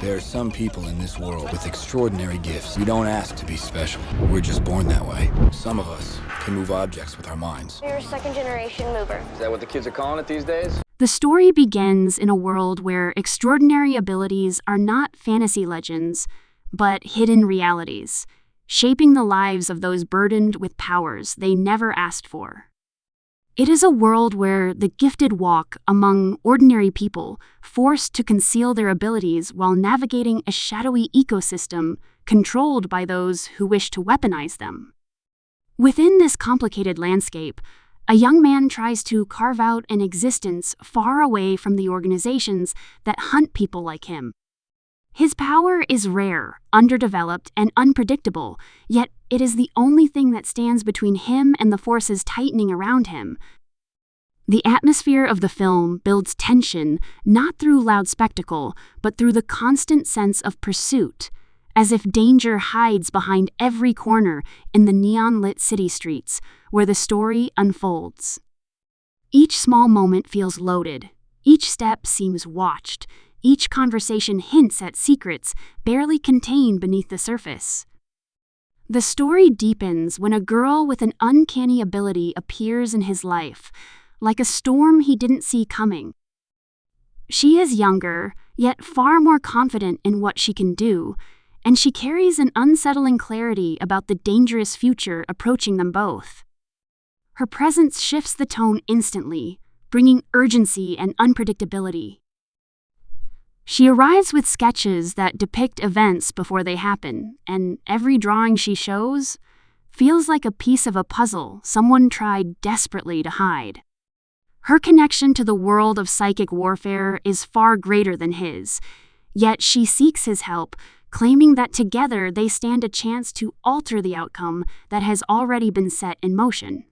There are some people in this world with extraordinary gifts. We don't ask to be special. We're just born that way. Some of us can move objects with our minds. You're a second-generation mover. Is that what the kids are calling it these days? The story begins in a world where extraordinary abilities are not fantasy legends, but hidden realities, shaping the lives of those burdened with powers they never asked for. It is a world where the gifted walk among ordinary people, forced to conceal their abilities while navigating a shadowy ecosystem controlled by those who wish to weaponize them. Within this complicated landscape, a young man tries to carve out an existence far away from the organizations that hunt people like him. His power is rare, underdeveloped, and unpredictable, yet it is the only thing that stands between him and the forces tightening around him. The atmosphere of the film builds tension not through loud spectacle, but through the constant sense of pursuit, as if danger hides behind every corner in the neon-lit city streets where the story unfolds. Each small moment feels loaded. Each step seems watched. Each conversation hints at secrets barely contained beneath the surface. The story deepens when a girl with an uncanny ability appears in his life, like a storm he didn't see coming. She is younger, yet far more confident in what she can do, and she carries an unsettling clarity about the dangerous future approaching them both. Her presence shifts the tone instantly, bringing urgency and unpredictability. She arrives with sketches that depict events before they happen, and every drawing she shows feels like a piece of a puzzle someone tried desperately to hide. Her connection to the world of psychic warfare is far greater than his, yet she seeks his help, claiming that together they stand a chance to alter the outcome that has already been set in motion.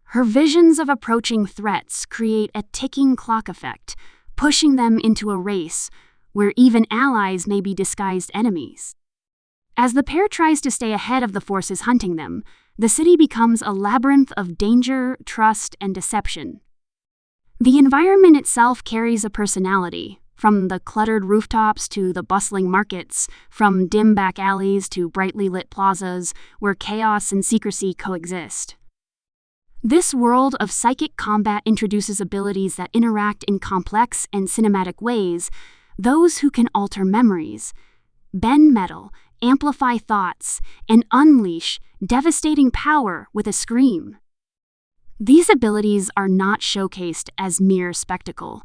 Her visions of approaching threats create a ticking clock effect, pushing them into a race where even allies may be disguised enemies. As the pair tries to stay ahead of the forces hunting them, the city becomes a labyrinth of danger, trust, and deception. The environment itself carries a personality, from the cluttered rooftops to the bustling markets, from dim back alleys to brightly lit plazas where chaos and secrecy coexist. This world of psychic combat introduces abilities that interact in complex and cinematic ways, those who can alter memories, bend metal, amplify thoughts, and unleash devastating power with a scream. These abilities are not showcased as mere spectacle.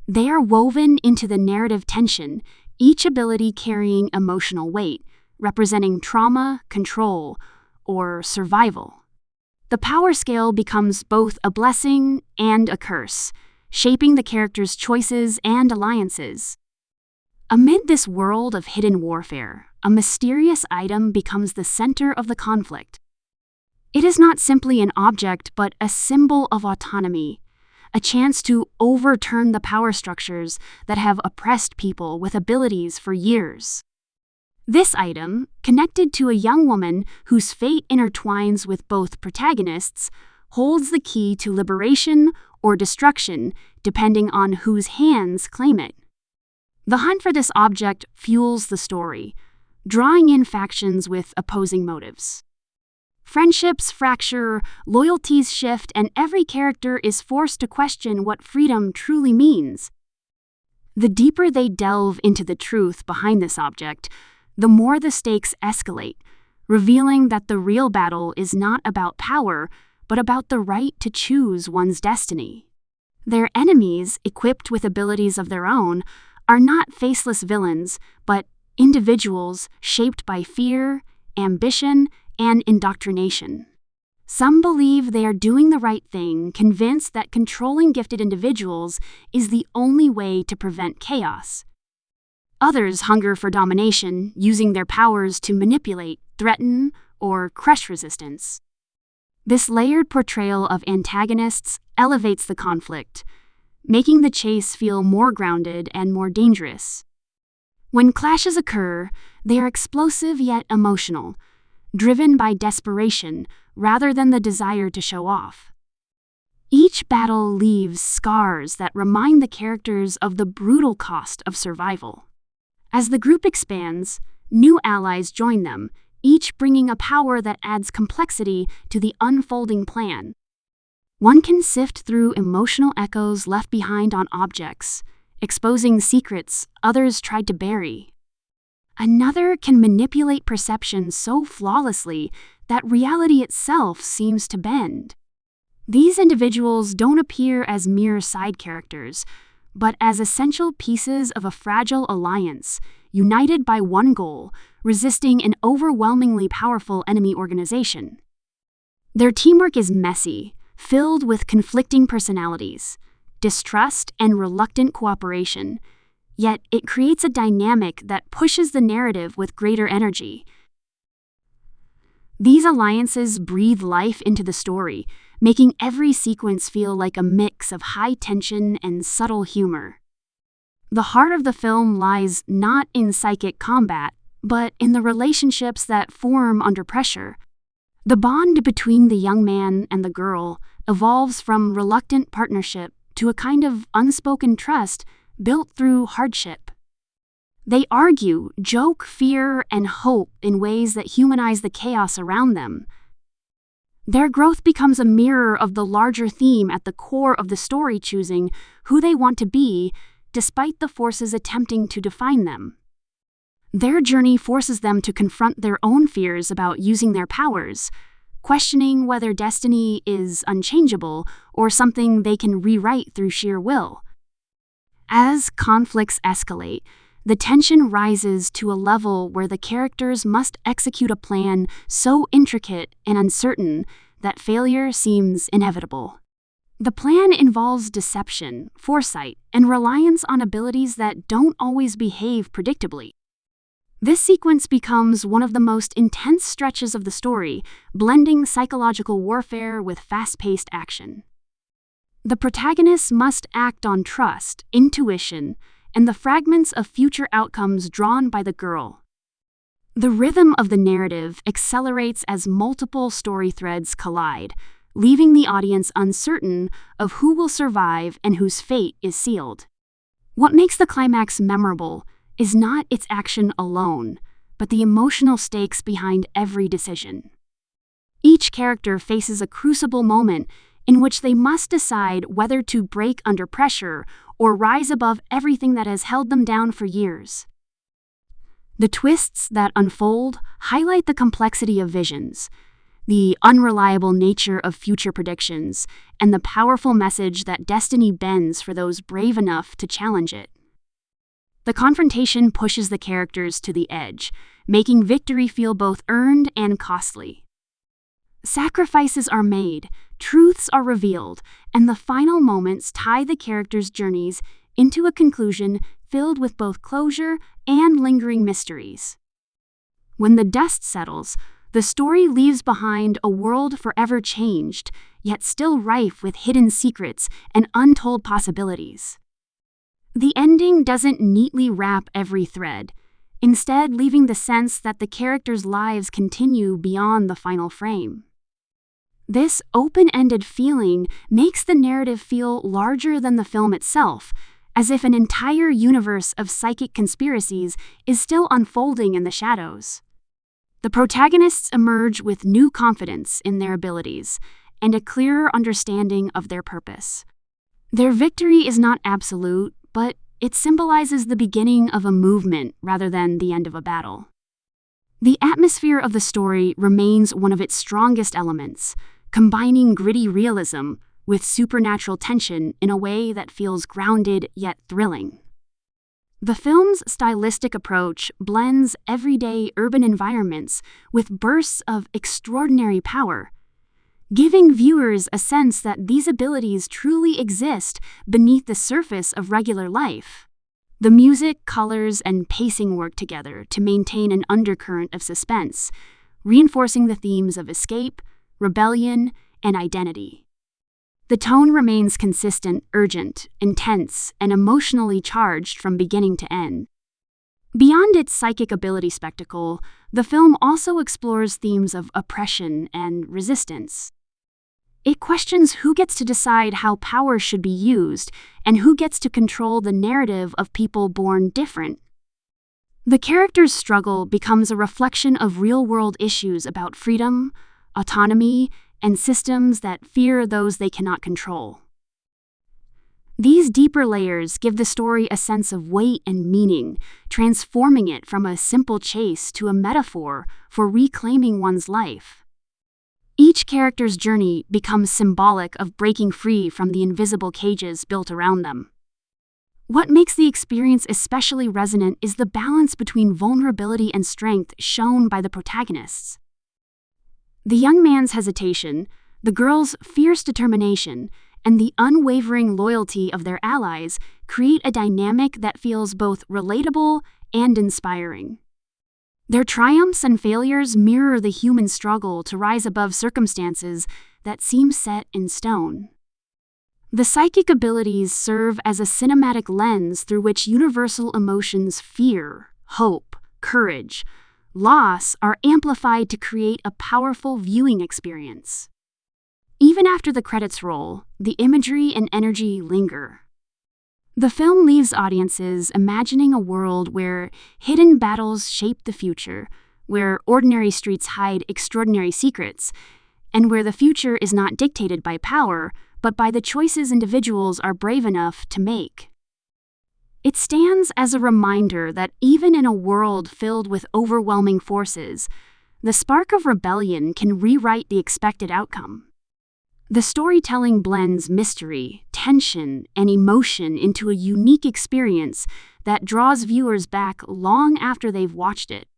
They are woven into the narrative tension, each ability carrying emotional weight, representing trauma, control, or survival. The power scale becomes both a blessing and a curse, shaping the character's choices and alliances. Amid this world of hidden warfare, a mysterious item becomes the center of the conflict. It is not simply an object, but a symbol of autonomy, a chance to overturn the power structures that have oppressed people with abilities for years. This item, connected to a young woman whose fate intertwines with both protagonists, holds the key to liberation or destruction depending on whose hands claim it. The hunt for this object fuels the story, drawing in factions with opposing motives. Friendships fracture, loyalties shift, and every character is forced to question what freedom truly means. The deeper they delve into the truth behind this object, the more the stakes escalate, revealing that the real battle is not about power, but about the right to choose one's destiny. Their enemies, equipped with abilities of their own, are not faceless villains, but individuals shaped by fear, ambition, and indoctrination. Some believe they are doing the right thing, convinced that controlling gifted individuals is the only way to prevent chaos. Others hunger for domination, using their powers to manipulate, threaten, or crush resistance. This layered portrayal of antagonists elevates the conflict, making the chase feel more grounded and more dangerous. When clashes occur, they are explosive yet emotional, driven by desperation rather than the desire to show off. Each battle leaves scars that remind the characters of the brutal cost of survival. As the group expands, new allies join them, each bringing a power that adds complexity to the unfolding plan. One can sift through emotional echoes left behind on objects, exposing secrets others tried to bury. Another can manipulate perception so flawlessly that reality itself seems to bend. These individuals don't appear as mere side characters, but as essential pieces of a fragile alliance, united by one goal, resisting an overwhelmingly powerful enemy organization. Their teamwork is messy, filled with conflicting personalities, distrust, and reluctant cooperation, yet it creates a dynamic that pushes the narrative with greater energy. These alliances breathe life into the story, making every sequence feel like a mix of high tension and subtle humor. The heart of the film lies not in psychic combat, but in the relationships that form under pressure. The bond between the young man and the girl evolves from reluctant partnership to a kind of unspoken trust built through hardship. They argue, joke, fear, and hope in ways that humanize the chaos around them. Their growth becomes a mirror of the larger theme at the core of the story, choosing who they want to be, despite the forces attempting to define them. Their journey forces them to confront their own fears about using their powers, questioning whether destiny is unchangeable or something they can rewrite through sheer will. As conflicts escalate, the tension rises to a level where the characters must execute a plan so intricate and uncertain that failure seems inevitable. The plan involves deception, foresight, and reliance on abilities that don't always behave predictably. This sequence becomes one of the most intense stretches of the story, blending psychological warfare with fast-paced action. The protagonists must act on trust, intuition, and the fragments of future outcomes drawn by the girl. The rhythm of the narrative accelerates as multiple story threads collide, leaving the audience uncertain of who will survive and whose fate is sealed. What makes the climax memorable is not its action alone, but the emotional stakes behind every decision. Each character faces a crucible moment in which they must decide whether to break under pressure or rise above everything that has held them down for years. The twists that unfold highlight the complexity of visions, the unreliable nature of future predictions, and the powerful message that destiny bends for those brave enough to challenge it. The confrontation pushes the characters to the edge, making victory feel both earned and costly. Sacrifices are made, truths are revealed, and the final moments tie the characters' journeys into a conclusion filled with both closure and lingering mysteries. When the dust settles, the story leaves behind a world forever changed, yet still rife with hidden secrets and untold possibilities. The ending doesn't neatly wrap every thread, instead leaving the sense that the characters' lives continue beyond the final frame. This open-ended feeling makes the narrative feel larger than the film itself, as if an entire universe of psychic conspiracies is still unfolding in the shadows. The protagonists emerge with new confidence in their abilities and a clearer understanding of their purpose. Their victory is not absolute, but it symbolizes the beginning of a movement rather than the end of a battle. The atmosphere of the story remains one of its strongest elements, combining gritty realism with supernatural tension in a way that feels grounded yet thrilling. The film's stylistic approach blends everyday urban environments with bursts of extraordinary power, giving viewers a sense that these abilities truly exist beneath the surface of regular life. The music, colors, and pacing work together to maintain an undercurrent of suspense, reinforcing the themes of escape, rebellion, and identity. The tone remains consistent, urgent, intense, and emotionally charged from beginning to end. Beyond its psychic ability spectacle, the film also explores themes of oppression and resistance. It questions who gets to decide how power should be used and who gets to control the narrative of people born different. The character's struggle becomes a reflection of real-world issues about freedom, autonomy, and systems that fear those they cannot control. These deeper layers give the story a sense of weight and meaning, transforming it from a simple chase to a metaphor for reclaiming one's life. Each character's journey becomes symbolic of breaking free from the invisible cages built around them. What makes the experience especially resonant is the balance between vulnerability and strength shown by the protagonists. The young man's hesitation, the girl's fierce determination, and the unwavering loyalty of their allies create a dynamic that feels both relatable and inspiring. Their triumphs and failures mirror the human struggle to rise above circumstances that seem set in stone. The psychic abilities serve as a cinematic lens through which universal emotions fear, hope, courage, loss are amplified to create a powerful viewing experience. Even after the credits roll, the imagery and energy linger. The film leaves audiences imagining a world where hidden battles shape the future, where ordinary streets hide extraordinary secrets, and where the future is not dictated by power, but by the choices individuals are brave enough to make. It stands as a reminder that even in a world filled with overwhelming forces, the spark of rebellion can rewrite the expected outcome. The storytelling blends mystery, tension, and emotion into a unique experience that draws viewers back long after they've watched it.